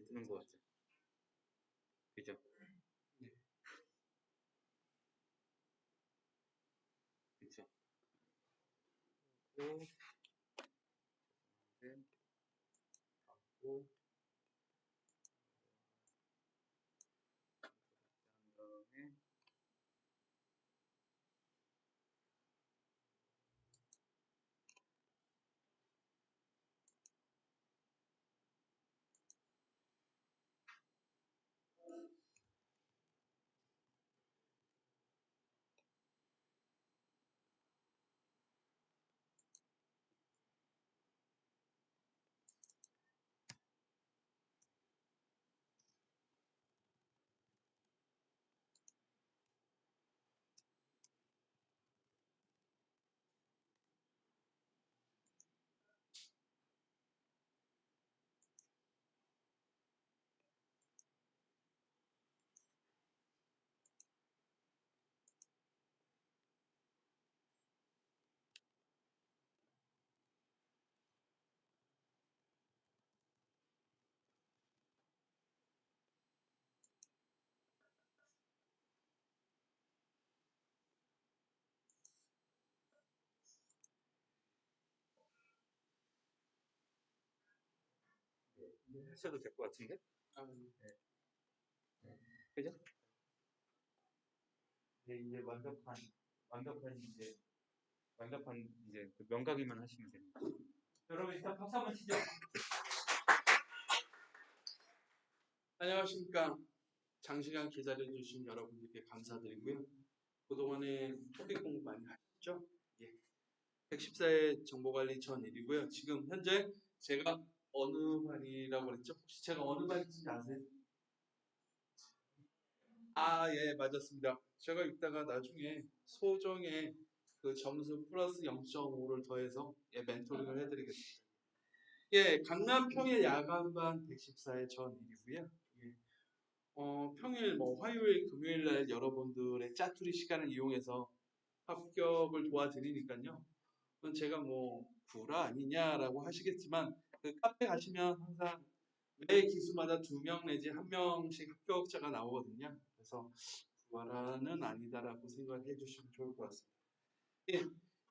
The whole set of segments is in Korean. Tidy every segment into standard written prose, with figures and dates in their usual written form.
이렇게 뜨는 것 같아요. 그죠? 네. 그죠? 그리고 하고 한 다음에 하셔도 될 것 같은데? 아, 그죠? 네, 이제 완벽한 이제 그 명각이만 하시면 됩니다. 여러분 일단 박수 한번 치죠. 안녕하십니까. 장시간 기다려주신 여러분들께 감사드리고요. 그동안에 토픽 공부 많이 하셨죠? 예. 114회 정보관리 전일이고요. 지금 현재 제가 어느 반이라고 그랬죠? 혹시 제가 어느 반인지 아세요? 아, 예, 맞았습니다. 제가 이따가 나중에 소정의 그 점수 플러스 0.5를 더해서 예, 멘토링을 해드리겠습니다. 예, 강남평의 야간반 114회 전일이고요. 예. 평일 화요일, 금요일 날 여러분들의 짜투리 시간을 이용해서 합격을 도와드리니까요. 그건 제가 구라 아니냐라고 하시겠지만 그 카페 가시면 항상 매 기수마다 2명 내지 1명씩 합격자가 나오거든요. 그래서 구라는 아니다라고 생각을 해주시면 좋을 것 같습니다.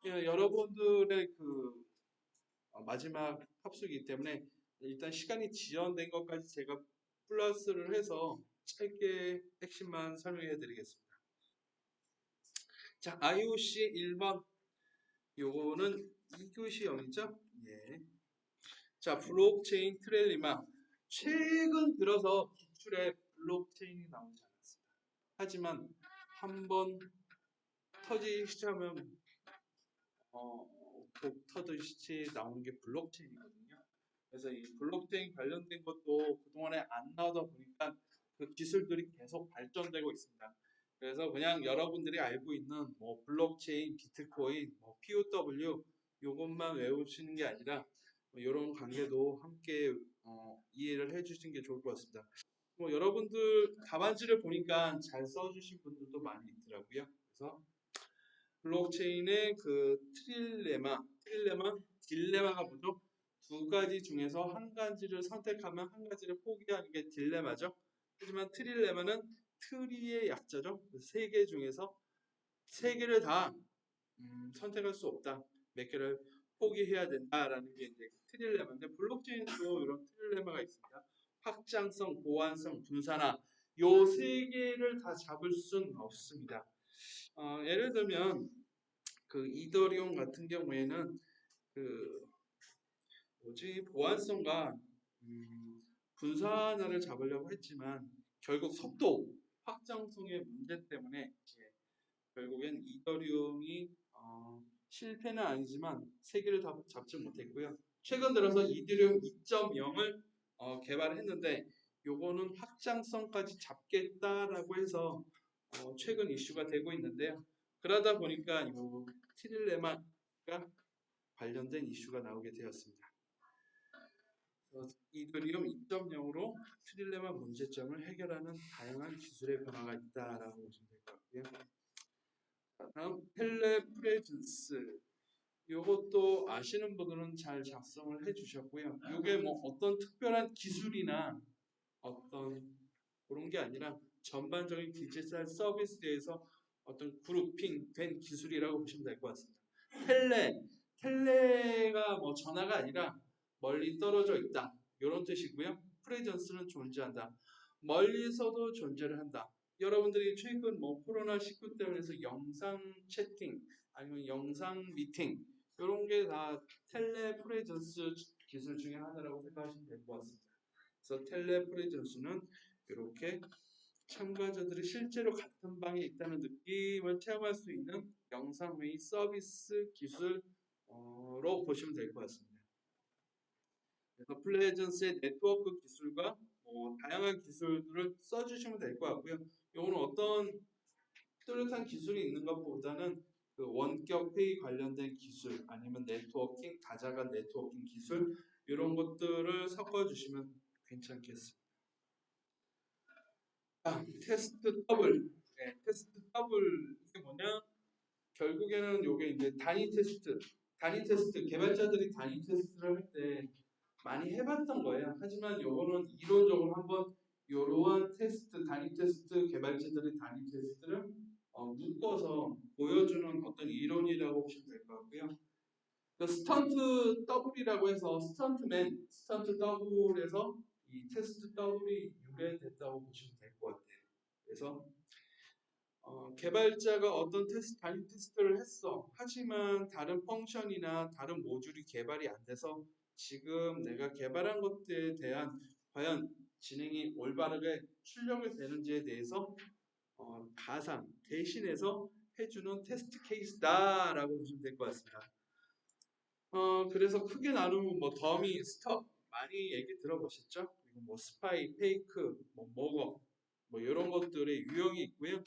예, 여러분들의 그 마지막 합수이기 때문에 일단 시간이 지연된 것까지 제가 플러스를 해서 짧게 핵심만 설명해 드리겠습니다. 자, IOC 1번 요거는 2교시 시험이죠? 예. 자, 블록체인 트렐리마 최근 들어서 기출에 블록체인이 나오지 않았습니다. 하지만 한번 터지기 시작하면 복 터듯이 나오는 게 블록체인이거든요. 그래서 이 블록체인 관련된 것도 그동안에 안 나오다 보니까 그 기술들이 계속 발전되고 있습니다. 그래서 그냥 여러분들이 알고 있는 블록체인, 비트코인, POW 요것만 외우시는 게 아니라 이런 관계도 함께 이해를 해주시는 게 좋을 것 같습니다. 여러분들 답안지를 보니까 잘 써주신 분들도 많이 있더라고요. 그래서 블록체인의 그 딜레마가 뭐죠? 두 가지 중에서 한 가지를 선택하면 한 가지를 포기하는 게 딜레마죠. 하지만 트릴레마는 트리의 약자죠. 세 개 중에서 세 개를 다 선택할 수 없다. 몇 개를 포기해야 된다라는 게 이제 트릴레마인데 블록체인도 이런 트릴레마가 있습니다. 확장성, 보안성, 분산화 요 세 개를 다 잡을 수는 없습니다. 예를 들면 그 이더리움 같은 경우에는 그 보안성과 분산화를 잡으려고 했지만 결국 속도, 확장성의 문제 때문에 결국엔 이더리움이 실패는 아니지만 세 개를 다 잡지 못했고요. 최근 들어서 이더리움 2.0을 개발했는데 요거는 확장성까지 잡겠다라고 해서 최근 이슈가 되고 있는데요. 그러다 보니까 이 트릴레마가 관련된 이슈가 나오게 되었습니다. 이더리움 2.0으로 트릴레마 문제점을 해결하는 다양한 기술의 변화가 있다라고 보시면 될 것 같고요. 다음 텔레프레전스 이것도 아시는 분들은 잘 작성을 해주셨고요. 이게 어떤 특별한 기술이나 어떤 그런 게 아니라 전반적인 디지털 서비스에서 어떤 그룹핑 된 기술이라고 보시면 될 것 같습니다. 텔레가 뭐 전화가 아니라 멀리 떨어져 있다. 이런 뜻이고요. 프레전스는 존재한다. 멀리서도 존재를 한다. 여러분들이 최근 뭐 코로나19 때문에 해서 영상 채팅 아니면 영상 미팅 이런 게 다 텔레프레전스 기술 중에 하나라고 생각하시면 될 것 같습니다. 그래서 텔레프레전스는 이렇게 참가자들이 실제로 같은 방에 있다는 느낌을 체험할 수 있는 영상회의 서비스 기술로 보시면 될 것 같습니다. 그래서 플레전스의 네트워크 기술과 다양한 기술들을 써주시면 될 것 같고요. 이거는 어떤 뚜렷한 기술이 있는 것보다는 그 원격 회의 관련된 기술 아니면 네트워킹, 다자간 네트워킹 기술 이런 것들을 섞어주시면 괜찮겠습니다. 테스트 더블. 네, 테스트 더블 이게 뭐냐? 결국에는 요게 이제 단위 테스트 개발자들이 단위 테스트를 할 때 많이 해봤던 거예요. 하지만 요거는 이론적으로 한번 요러한 테스트 단위 테스트 개발자들의 단위 테스트를 묶어서 보여주는 어떤 이론이라고 보시면 될 것 같고요. 그 스턴트 더블이라고 해서 스턴트 더블에서 이 테스트 더블이 유래됐다고 보시면 될 것 같아요. 그래서 개발자가 어떤 단위 테스트를 했어. 하지만 다른 펑션이나 다른 모듈이 개발이 안 돼서 지금 내가 개발한 것들에 대한 과연 진행이 올바르게 출력이 되는지에 대해서 가상 대신해서 해주는 테스트 케이스다라고 보시면 될 것 같습니다. 그래서 크게 나누면 뭐 더미, 스톱 많이 얘기 들어보셨죠? 그리고 뭐 스파이, 페이크, 뭐 머거 뭐 이런 것들의 유형이 있고요.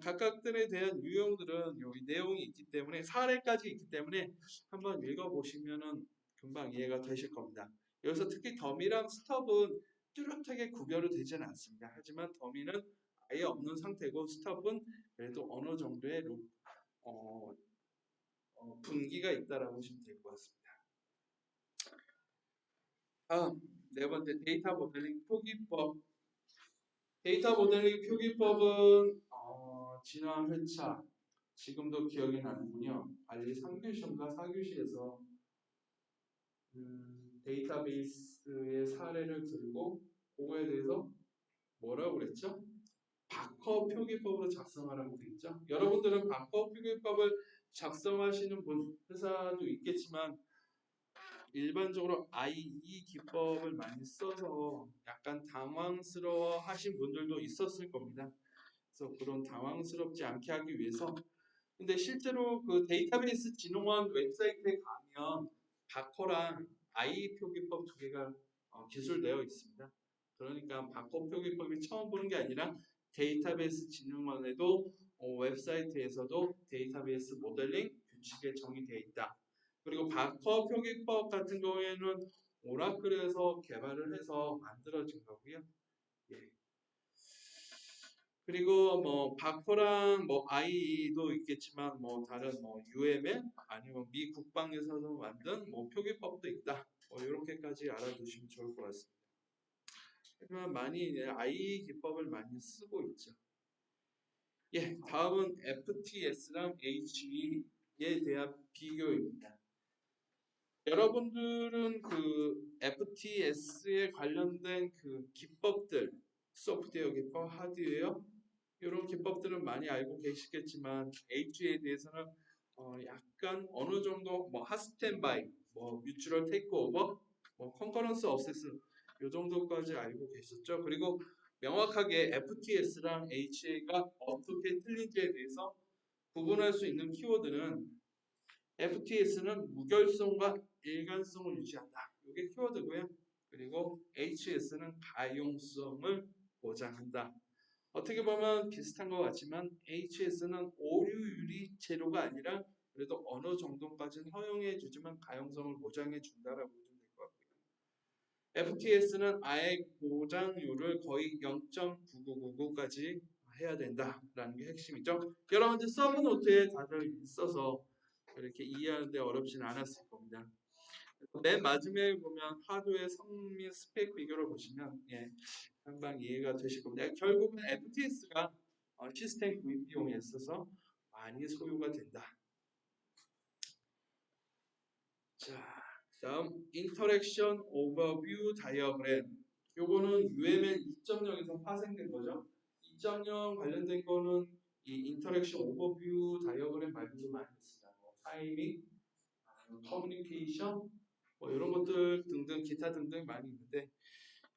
각각들에 대한 유형들은 요 내용이 있기 때문에 사례까지 있기 때문에 한번 읽어보시면은 금방 이해가 되실 겁니다. 여기서 특히 더미랑 스톱은 뚜렷하게 구별이 되지는 않습니다. 하지만 더미는 아예 없는 상태고 스톱은 그래도 어느 정도의 분기가 있다라고 보시면 될 것 같습니다. 다음 네 번째 데이터 모델링 표기법. 데이터 모델링 표기법은 지난 회차 지금도 기억이 나는군요. 관리 3교시인가 4교시에서 데이터베이스의 사례를 들고 그거에 대해서 뭐라고 그랬죠? 바커 표기법으로 작성하라고 되어 있죠. 여러분들은 바커 표기법을 작성하시는 회사도 있겠지만 일반적으로 IE 기법을 많이 써서 약간 당황스러워 하신 분들도 있었을 겁니다. 그래서 그런 당황스럽지 않게 하기 위해서 근데 실제로 그 데이터베이스 진흥원 웹사이트에 가면 바커랑 IE 표기법 두 개가 기술되어 있습니다. 그러니까 바커 표기법이 처음 보는 게 아니라 데이터베이스 진흥원에도 웹사이트에서도 데이터베이스 모델링 규칙에 정의되어 있다. 그리고 바커 표기법 같은 경우에는 오라클에서 개발을 해서 만들어진 거고요. 예. 그리고 뭐 바커랑 뭐 IE도 있겠지만 뭐 다른 뭐 UML 아니면 미 국방에서도 만든 뭐 표기법도 있다. 이렇게까지 알아두시면 좋을 것 같습니다. 하지만 많이 IE 기법을 많이 쓰고 있죠. 예, 다음은 FTS랑 HE에 대한 비교입니다. 여러분들은 그 FTS에 관련된 그 기법들, 소프트웨어 기법, 하드웨어 이런 기법들은 많이 알고 계시겠지만 HE에 대해서는 약간 어느 정도 뭐 핫스탠바이, 뭐 뮤추럴 테이크오버, 뭐 컨커런스 어세스 이 정도까지 알고 계셨죠. 그리고 명확하게 FTS랑 HE가 어떻게 틀린지에 대해서 구분할 수 있는 키워드는 FTS는 무결성과 일관성을 유지한다. 이게 키워드고요. 그리고 HS는 가용성을 보장한다. 어떻게 보면 비슷한 것 같지만 HS는 오류율이 제로가 아니라 그래도 어느 정도까지는 허용해 주지만 가용성을 보장해 준다라고 보시면 될 것 같고요. FTS는 아예 보장률을 거의 0.9999까지 해야 된다라는 게 핵심이죠. 여러분들 서브노트에 다들 있어서 이렇게 이해하는데 어렵진 않았을 겁니다. 맨 마지막에 보면 하드웨어 성능 및 스펙 비교를 보시면 금방 이해가 되실 겁니다. 결국은 FTS가 시스템 구입 비용에 있어서 많이 소요가 된다. 자, 다음 인터랙션 오버뷰 다이어그램. 요거는 UML 2.0에서 파생된 거죠. 2.0 관련된 거는 이 인터랙션 오버뷰 다이어그램 말고도 많이 있습니다. 타이밍, 커뮤니케이션, 이런 것들 등등 기타 등등 많이 있는데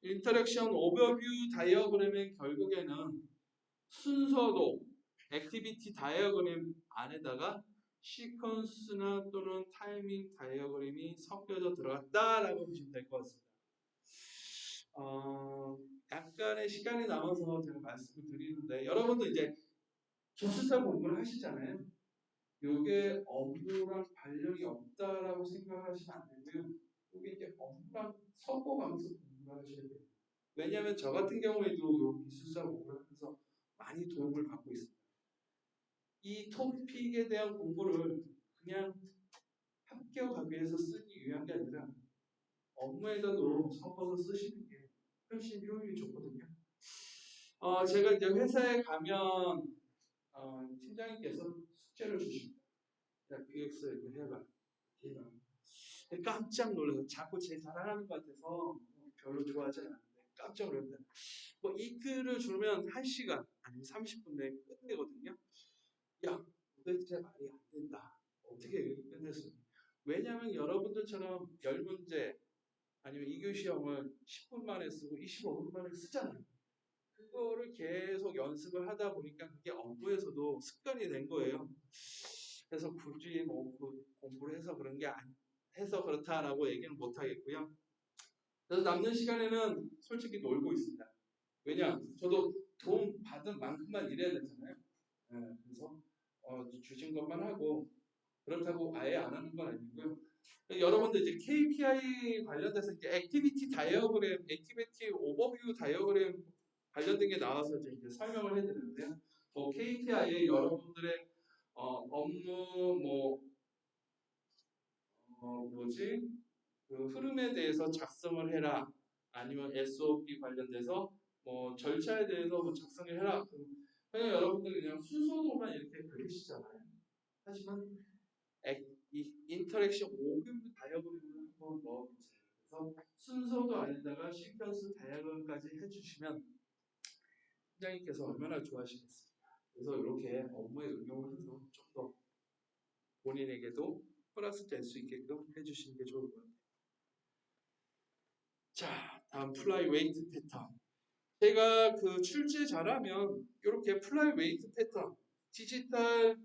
인터랙션 오버뷰 다이어그램의 결국에는 순서도 액티비티 다이어그램 안에다가 시퀀스나 또는 타이밍 다이어그램이 섞여져 들어갔다라고 보시면 될 것 같습니다. 약간의 시간이 남아서 제가 말씀을 드리는데 여러분도 이제 기술사 공부를 하시잖아요. 이게 업무랑 관련이 없다라고 생각하시면 안 되고요. 이게 이제 업무랑 섞어가면서 공부를 하셔야 돼요. 왜냐하면 저 같은 경우에도 이 기술사 공부를 하면서 많이 도움을 받고 있습니다. 이 토픽에 대한 공부를 그냥 합격하기 위해서 쓰기 위한 게 아니라 업무에다도 섞어서 쓰시는 게 훨씬 효율이 좋거든요. 제가 이제 회사에 가면 팀장님께서 숙제를 주십니다. 야, QX 이렇게 해봐. 해봐. 깜짝 놀라서 자꾸 제 자랑하는 것 같아서 별로 좋아하지 않는데 깜짝 놀랍니다. 이 글을 주면 1시간 아니면 30분 내에 끝내거든요. 야, 도대체 말이 안 된다. 어떻게 끝냈어? 왜냐하면 여러분들처럼 10문제 아니면 2교 시험을 10분 만에 쓰고 25분 만에 쓰잖아요. 그거를 계속 연습을 하다 보니까 그게 업무에서도 습관이 된 거예요. 그래서 굳이 공부를 해서 그런 게 해서 그렇다라고 얘기는 못 하겠고요. 그래서 남는 시간에는 솔직히 놀고 있습니다. 왜냐? 저도 돈 받은 만큼만 일해야 되잖아요. 그래서 주신 것만 하고 그렇다고 아예 안 하는 건 아니고요. 여러분들 이제 KPI 관련돼서 이제 액티비티 다이어그램, 액티비티 오버뷰 다이어그램 관련된 게 나와서 이제 설명을 해드리는데요. KPI에 여러분들의 업무 그 흐름에 대해서 작성을 해라. 아니면 SOP 관련돼서 절차에 대해서 작성을 해라. 그냥 여러분들 그냥 순서로만 이렇게 그리시잖아요. 하지만 이 인터랙션 오브뷰 다이어그램을 한번 넣어보세요. 그래서 순서도 아니다가 시퀀스 다이어그램까지 해주시면 팀장님께서 얼마나 좋아하시겠습니까? 그래서 이렇게 업무에 응용을 해서 좀 더 본인에게도 플러스 될 수 있게끔 해주시는 게 좋을 것 같아요. 자, 다음 플라이 웨이트 패턴. 제가 그 출제 잘하면 이렇게 플라이 웨이트 패턴, 디지털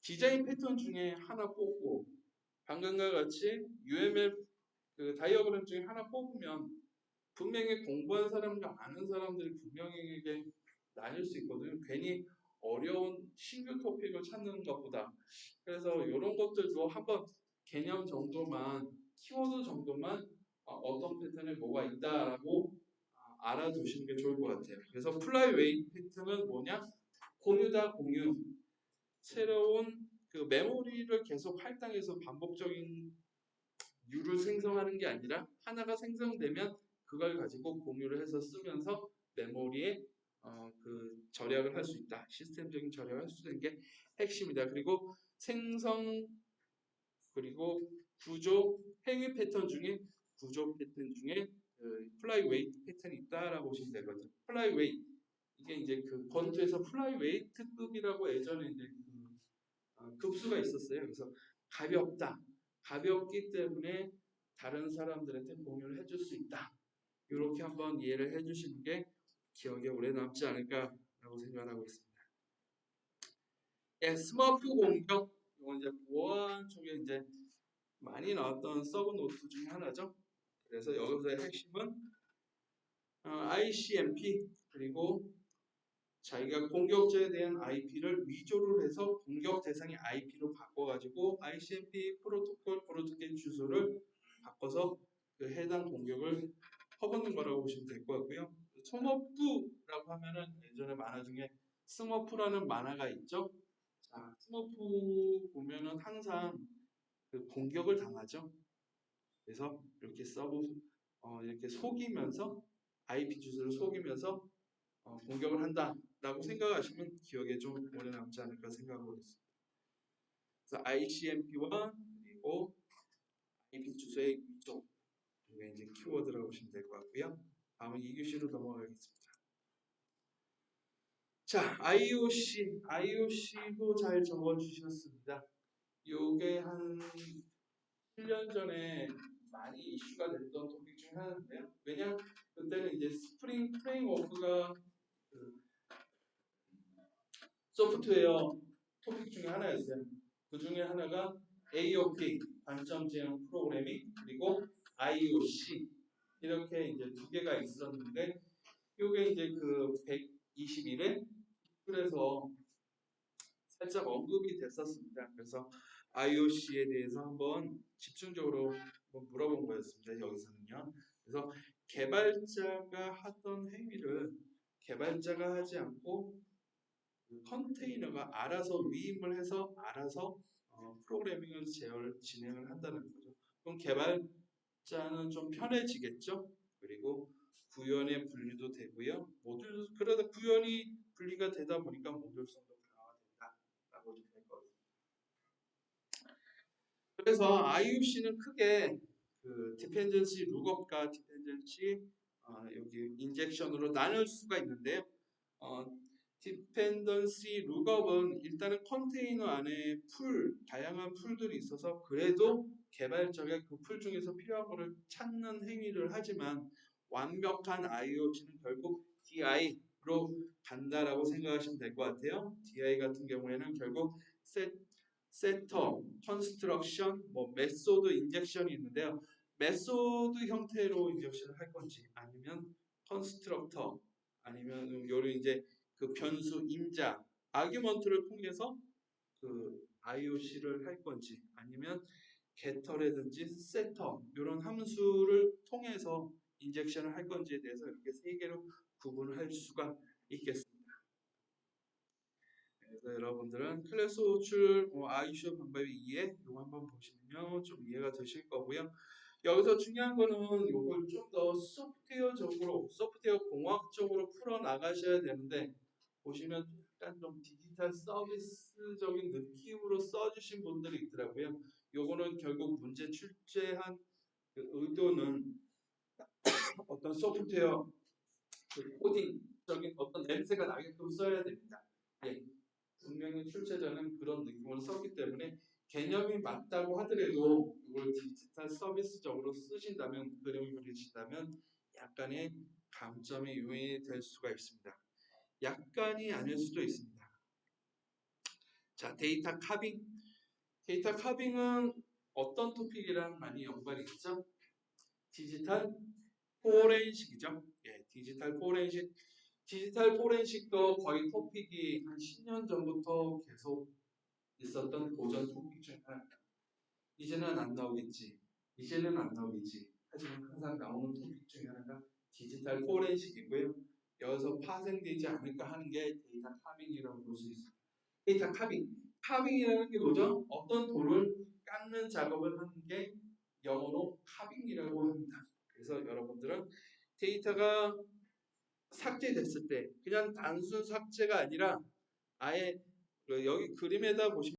디자인 패턴 중에 하나 뽑고 방금과 같이 UML 그 다이어그램 중에 하나 뽑으면 분명히 공부한 사람과 아는 사람들이 분명히 나뉠 수 있거든요. 괜히 어려운 신규 토픽을 찾는 것보다. 그래서 이런 것들도 한번 개념 정도만, 키워드 정도만 어떤 패턴에 뭐가 있다라고 알아두시는 게 좋을 것 같아요. 그래서 플라이웨이 패턴은 뭐냐? 공유다 공유. 새로운 그 메모리를 계속 할당해서 반복적인 류를 생성하는 게 아니라 하나가 생성되면 그걸 가지고 공유를 해서 쓰면서 메모리에 그 절약을 할 수 있다. 시스템적인 절약을 할 수 있는 게 핵심이다. 그리고 생성 그리고 구조 행위 패턴 중에 구조 패턴 중에 플라이 웨이트 패턴이 있다라고 보시면 되거든요. 플라이 웨이트 이게 이제 그 권투에서 플라이 웨이트급이라고 예전에 이제 급수가 있었어요. 그래서 가볍다. 가볍기 때문에 다른 사람들한테 공유를 해줄 수 있다. 이렇게 한번 이해를 해주시는 게 기억에 오래 남지 않을까라고 생각하고 있습니다. 예, 스머프 공격. 이건 이제 보안 쪽에 이제 많이 나왔던 서브 노트 중에 하나죠. 그래서 여기서의 핵심은 ICMP 그리고 자기가 공격자에 대한 IP를 위조를 해서 공격 대상의 IP로 바꿔가지고 ICMP 프로토콜 주소를 바꿔서 그 해당 공격을 퍼붓는 거라고 보시면 될 것 같고요. 스머프라고 하면은 예전에 만화 중에 스머프라는 만화가 있죠. 자, 스머프 보면은 항상 그 공격을 당하죠. 그래서 이렇게 이렇게 속이면서 IP 주소를 속이면서 공격을 한다라고 생각하시면 기억에 좀 오래 남지 않을까 생각하고 있습니다. 그래서 ICMP1 그리고 IP 주소의 위쪽 이게 이제 키워드라고 보시면 될 것 같고요. 다음은 2교시로 넘어가겠습니다. 자, IOC도 잘 적어주셨습니다. 요게 한 1년 전에 많이 이슈가 됐던 토픽 중에 하나인데요. 왜냐 그때는 이제 스프링 프레임워크가 그 소프트웨어 토픽 중에 하나였어요. 그 중에 하나가 AOP 관점 제형 프로그래밍 그리고 IOC 이렇게 이제 두 개가 있었는데 요게 이제 그 121회 그래서 살짝 언급이 됐었습니다. 그래서 IOC에 대해서 한번 집중적으로 한번 물어본 거였습니다. 여기서는요. 그래서 개발자가 하던 행위를 개발자가 하지 않고 그 컨테이너가 알아서 위임을 해서 알아서 프로그래밍을 진행을 한다는 거죠. 그럼 개발자는 좀 편해지겠죠. 그리고 구현의 분리도 되고요. 모듈 그러다 구현이 분리가 되다 보니까 모듈성도 강화된다라고 될 거예요. 그래서 IOC는 크게 그 디펜던시 룩업과 디펜던시 여기 인젝션으로 나눌 수가 있는데요. 디펜던시 룩업은 일단은 컨테이너 안에 다양한 풀들이 있어서 그래도 개발자가 그 풀 중에서 필요한 거를 찾는 행위를 하지만 완벽한 IOC는 결국 DI로 간다라고 생각하시면 될 것 같아요. DI 같은 경우에는 결국 세터, 컨스트럭션, 메소드 인젝션이 있는데요. 메소드 형태로 인젝션을 할 건지 아니면 컨스트럭터 아니면 요런 이제 그 변수 임자 아규먼트를 통해서 그 IOC를 할 건지 아니면 getter라든지 setter 이런 함수를 통해서 인젝션을 할 건지에 대해서 이렇게 세 개로 구분할 수가 있겠습니다. 그래서 여러분들은 클래스 호출 IOC 방법이 이거 한번 보시면요 좀 이해가 되실 거고요. 여기서 중요한 거는 요걸 좀 더 소프트웨어 공학적으로 풀어 나가셔야 되는데 보시면 약간 좀 디지털 서비스적인 느낌으로 써주신 분들이 있더라고요. 요거는 결국 문제 출제한 그 의도는 어떤 소프트웨어 그 코딩적인 어떤 냄새가 나게끔 써야 됩니다. 예, 분명히 출제자는 그런 느낌으로 썼기 때문에 개념이 맞다고 하더라도 이걸 디지털 서비스적으로 쓰신다면 그림을 그리신다면 약간의 감점이 요인이 될 수가 있습니다. 약간이 아닐 수도 있습니다. 자, 데이터 카빙. 데이터 카빙은 어떤 토픽이랑 많이 연관이 있죠? 디지털 포렌식이죠. 예, 디지털 포렌식. 디지털 포렌식도 거의 토픽이 한 10년 전부터 계속 있었던 고전 토픽 중에 하나입니다. 이제는 안 나오겠지. 이제는 안 나오겠지. 하지만 항상 나오는 토픽 중에 하나가 디지털 포렌식이고요. 여기서 파생되지 않을까 하는 게 데이터 카빙이라고 볼 수 있습니다. 데이터 카빙. 카빙이라는 게 뭐죠? 어떤 돌을 깎는 작업을 하는 게 영어로 카빙이라고 합니다. 그래서 여러분들은 데이터가 삭제됐을 때 그냥 단순 삭제가 아니라 아예 여기 그림에다 보시면